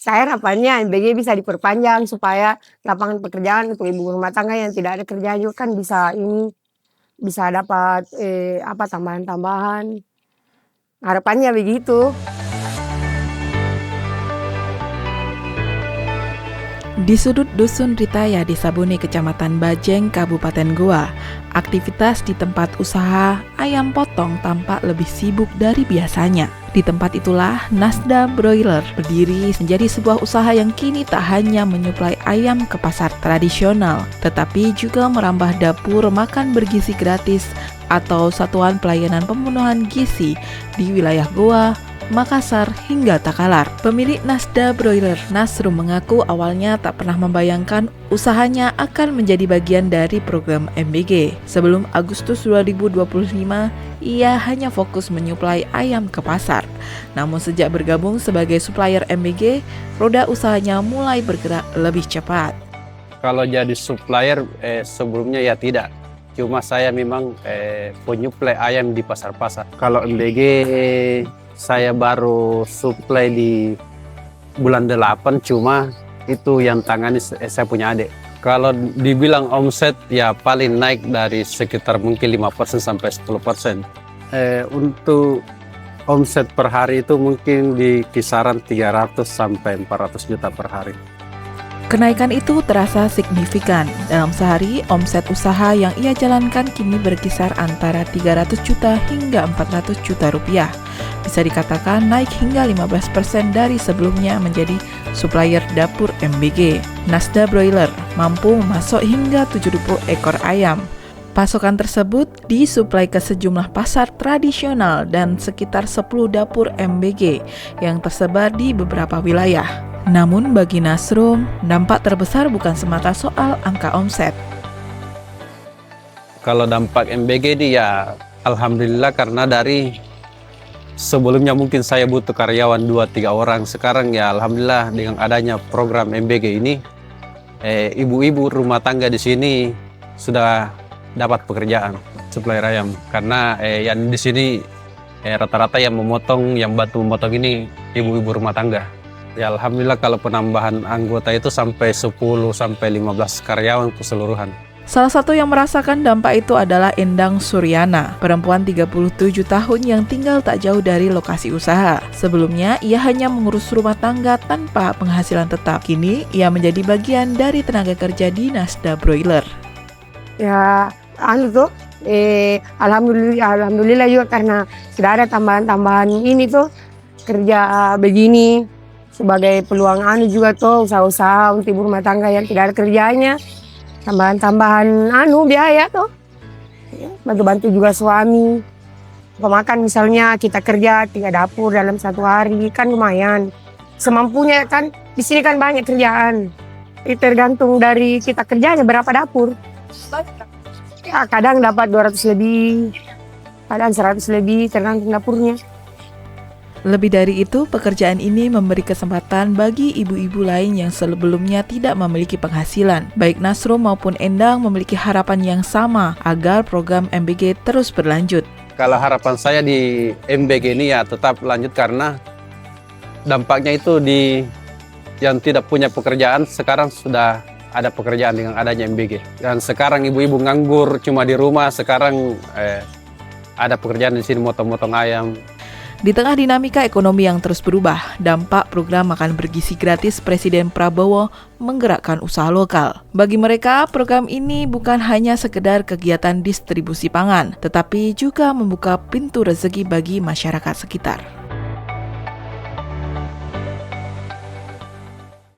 Saya harapannya MBG bisa diperpanjang supaya lapangan pekerjaan untuk ibu rumah tangga yang tidak ada kerja juga kan bisa ini, bisa dapat, tambahan-tambahan. Harapannya begitu. Di sudut Dusun Ritaya, Desa Bone, Kecamatan Bajeng, Kabupaten Goa, aktivitas di tempat usaha ayam potong tampak lebih sibuk dari biasanya. Di tempat itulah Nasda Broiler berdiri menjadi sebuah usaha yang kini tak hanya menyuplai ayam ke pasar tradisional, tetapi juga merambah dapur makan bergizi gratis atau satuan pelayanan pembunuhan gizi di wilayah Goa, Makassar, hingga Takalar. Pemilik Nasda Broiler, Nasrum, mengaku awalnya tak pernah membayangkan usahanya akan menjadi bagian dari program MBG. Sebelum Agustus 2025, ia hanya fokus menyuplai ayam ke pasar. Namun sejak bergabung sebagai supplier MBG, roda usahanya mulai bergerak lebih cepat. Kalau jadi supplier sebelumnya ya tidak. Cuma saya memang penyuplai ayam di pasar-pasar. Kalau MBG saya baru supply di bulan 8, cuma itu yang tangani saya punya adik. Kalau dibilang omset ya paling naik dari sekitar mungkin 5% sampai 10%. Untuk omset per hari itu mungkin di kisaran 300 sampai 400 juta per hari. Kenaikan itu terasa signifikan. Dalam sehari, omset usaha yang ia jalankan kini berkisar antara 300 juta hingga 400 juta rupiah. Bisa dikatakan naik hingga 15% dari sebelumnya menjadi supplier dapur MBG. Nasda Broiler mampu memasok hingga 70 ekor ayam. Pasokan tersebut disuplai ke sejumlah pasar tradisional dan sekitar 10 dapur MBG yang tersebar di beberapa wilayah. Namun bagi Nasrum, dampak terbesar bukan semata soal angka omset. Kalau dampak MBG ini ya alhamdulillah, karena dari sebelumnya mungkin saya butuh karyawan 2-3 orang. Sekarang ya alhamdulillah dengan adanya program MBG ini, ibu-ibu rumah tangga di sini sudah dapat pekerjaan supplier ayam. Karena yang di sini rata-rata yang bantu memotong ini ibu-ibu rumah tangga. Ya alhamdulillah kalau penambahan anggota itu sampai 10-15 karyawan keseluruhan. Salah satu yang merasakan dampak itu adalah Endang Suryana, perempuan 37 tahun yang tinggal tak jauh dari lokasi usaha. Sebelumnya, ia hanya mengurus rumah tangga tanpa penghasilan tetap. Kini, ia menjadi bagian dari tenaga kerja di Nasda Broiler. Ya, alhamdulillah juga karena sudah ada tambahan-tambahan ini tuh, kerja begini sebagai peluang juga tuh, usaha-usaha untuk ibu rumah tangga yang tidak ada kerjanya. Tambahan-tambahan biaya tuh, bantu-bantu juga suami. Pemakan misalnya kita kerja 3 dapur dalam 1 hari kan lumayan. Semampunya kan, di sini kan banyak kerjaan. Itu tergantung dari kita kerjanya berapa dapur. Ya kadang dapat 200 lebih, kadang 100 lebih, tergantung dapurnya. Lebih dari itu, pekerjaan ini memberi kesempatan bagi ibu-ibu lain yang sebelumnya tidak memiliki penghasilan. Baik Nasrum maupun Endang memiliki harapan yang sama agar program MBG terus berlanjut. Kalau harapan saya di MBG ini ya tetap lanjut, karena dampaknya itu di yang tidak punya pekerjaan sekarang sudah ada pekerjaan dengan adanya MBG. Dan sekarang ibu-ibu nganggur cuma di rumah, sekarang ada pekerjaan di sini motong-motong ayam. Di tengah dinamika ekonomi yang terus berubah, dampak program makan bergizi gratis Presiden Prabowo menggerakkan usaha lokal. Bagi mereka, program ini bukan hanya sekedar kegiatan distribusi pangan, tetapi juga membuka pintu rezeki bagi masyarakat sekitar.